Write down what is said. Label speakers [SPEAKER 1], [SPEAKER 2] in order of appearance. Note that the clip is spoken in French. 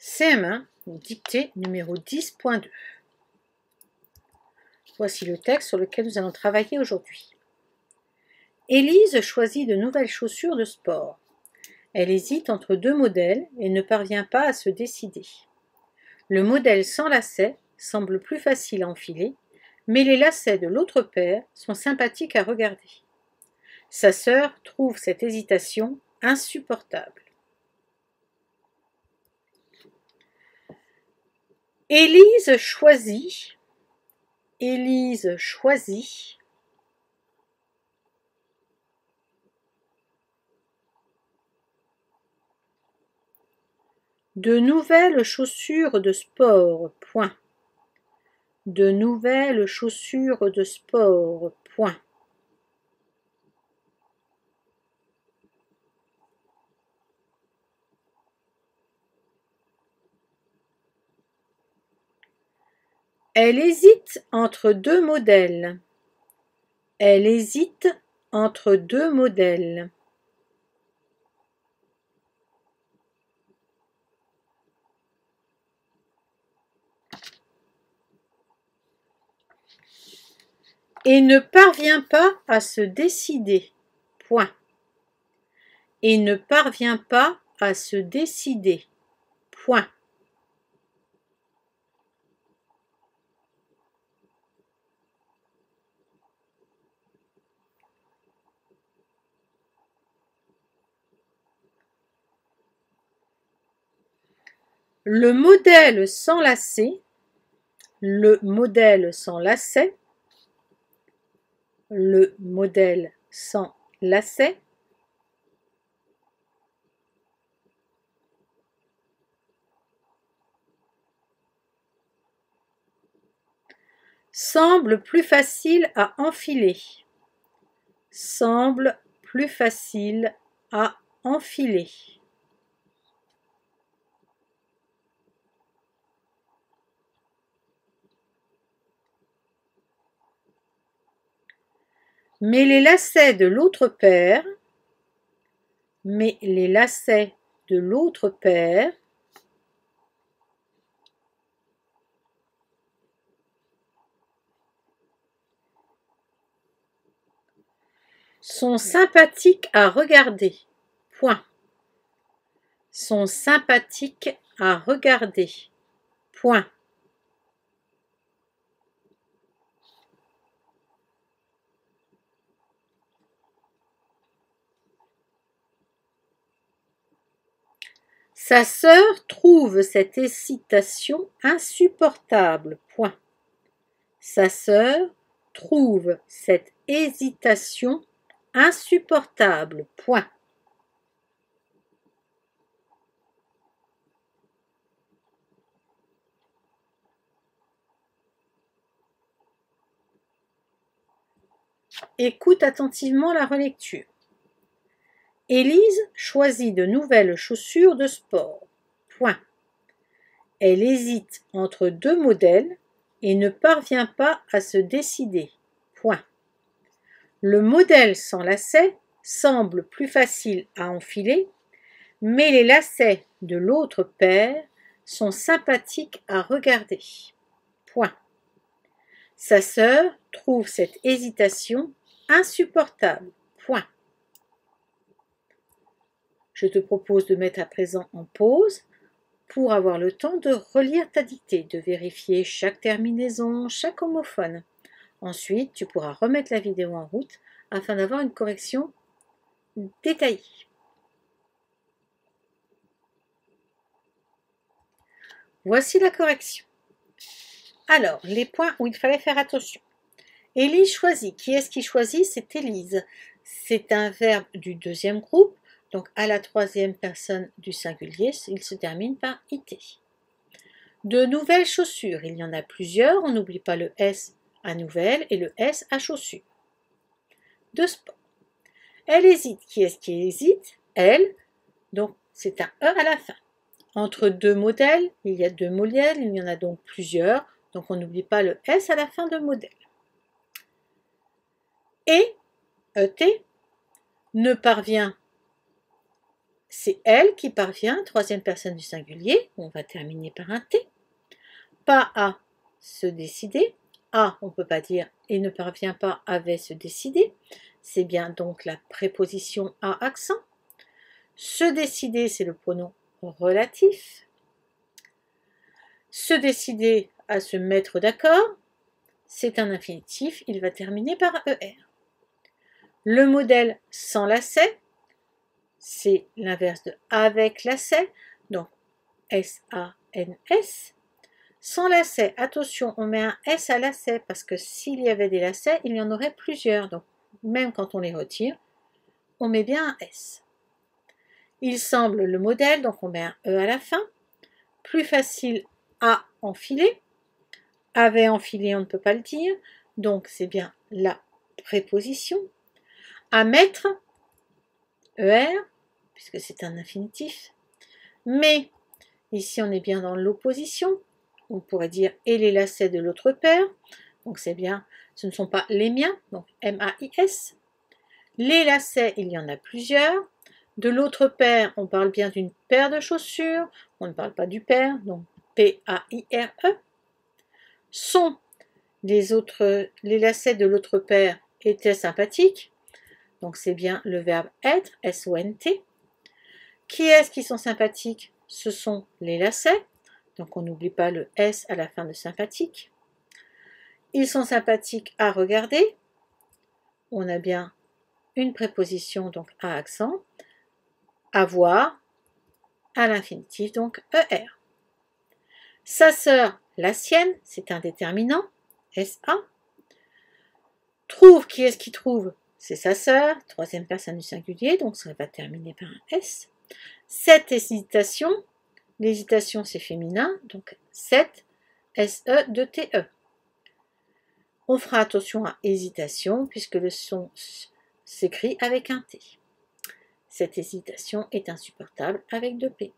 [SPEAKER 1] CM1, dictée numéro 10.2. Voici le texte sur lequel nous allons travailler aujourd'hui. Élise choisit de nouvelles chaussures de sport. Elle hésite entre deux modèles et ne parvient pas à se décider. Le modèle sans lacets semble plus facile à enfiler, mais les lacets de l'autre paire sont sympathiques à regarder. Sa sœur trouve cette hésitation insupportable. Élise choisit de nouvelles chaussures de sport. De nouvelles chaussures de sport. Elle hésite entre deux modèles. Elle hésite entre deux modèles. Et ne parvient pas à se décider. Et ne parvient pas à se décider. Le modèle sans lacets, semble plus facile à enfiler. Mais les lacets de l'autre paire sont sympathiques à regarder. Sa sœur trouve cette hésitation insupportable. Sa sœur trouve cette hésitation insupportable. Écoute attentivement la relecture. Élise choisit de nouvelles chaussures de sport. Elle hésite entre deux modèles et ne parvient pas à se décider. Le modèle sans lacets semble plus facile à enfiler, mais les lacets de l'autre paire sont sympathiques à regarder. Sa sœur trouve cette hésitation insupportable. Je te propose de mettre à présent en pause pour avoir le temps de relire ta dictée, de vérifier chaque terminaison, chaque homophone. Ensuite, tu pourras remettre la vidéo en route afin d'avoir une correction détaillée. Voici la correction. Alors, les points où il fallait faire attention. Élise choisit. Qui est-ce qui choisit? C'est Élise. C'est un verbe du deuxième groupe. Donc, à la troisième personne du singulier, il se termine par IT. De nouvelles chaussures, il y en a plusieurs. On n'oublie pas le S à nouvelles et le S à chaussures. De sport. Elle hésite. Qui est-ce qui hésite? Elle. Donc, c'est un E à la fin. Entre deux modèles, il y a deux modèles. Il y en a donc plusieurs. Donc, on n'oublie pas le S à la fin de modèle. Et, ET, ne parvient c'est elle qui parvient, troisième personne du singulier, on va terminer par un T, pas à se décider. À, on ne peut pas dire et ne parvient pas, avait se décider. C'est bien donc la préposition à accent. Se décider, c'est le pronom relatif. Se décider à se mettre d'accord, c'est un infinitif, il va terminer par ER. Le modèle sans lacet, c'est l'inverse de avec lacet, donc S-A-N-S. Sans lacet, attention, on met un S à lacet parce que s'il y avait des lacets, il y en aurait plusieurs. Donc, même quand on les retire, on met bien un S. Il semble le modèle, donc on met un E à la fin. Plus facile à enfiler. Avait enfilé, on ne peut pas le dire. Donc, c'est bien la préposition. À mettre, ER, puisque c'est un infinitif. Mais, ici, on est bien dans l'opposition. On pourrait dire et les lacets de l'autre paire. Donc c'est bien, ce ne sont pas les miens, donc M-A-I-S. Les lacets, il y en a plusieurs. De l'autre paire, on parle bien d'une paire de chaussures. On ne parle pas du paire, donc P-A-I-R-E. Sont les lacets de l'autre paire étaient sympathiques. Donc c'est bien le verbe être, S-O-N-T. Qui est-ce qui sont sympathiques? Ce sont les lacets. Donc on n'oublie pas le S à la fin de sympathique. Ils sont sympathiques à regarder. On a bien une préposition, donc à accent. À voir, à l'infinitif, donc ER. Sa sœur, la sienne, c'est un déterminant, SA. Trouve, qui est-ce qui trouve? C'est sa sœur, troisième personne du singulier, donc ça va terminer par un S. Cette hésitation, l'hésitation c'est féminin, donc cette, S-E-2-T-E. On fera attention à hésitation puisque le son s'écrit avec un T. Cette hésitation est insupportable avec deux P.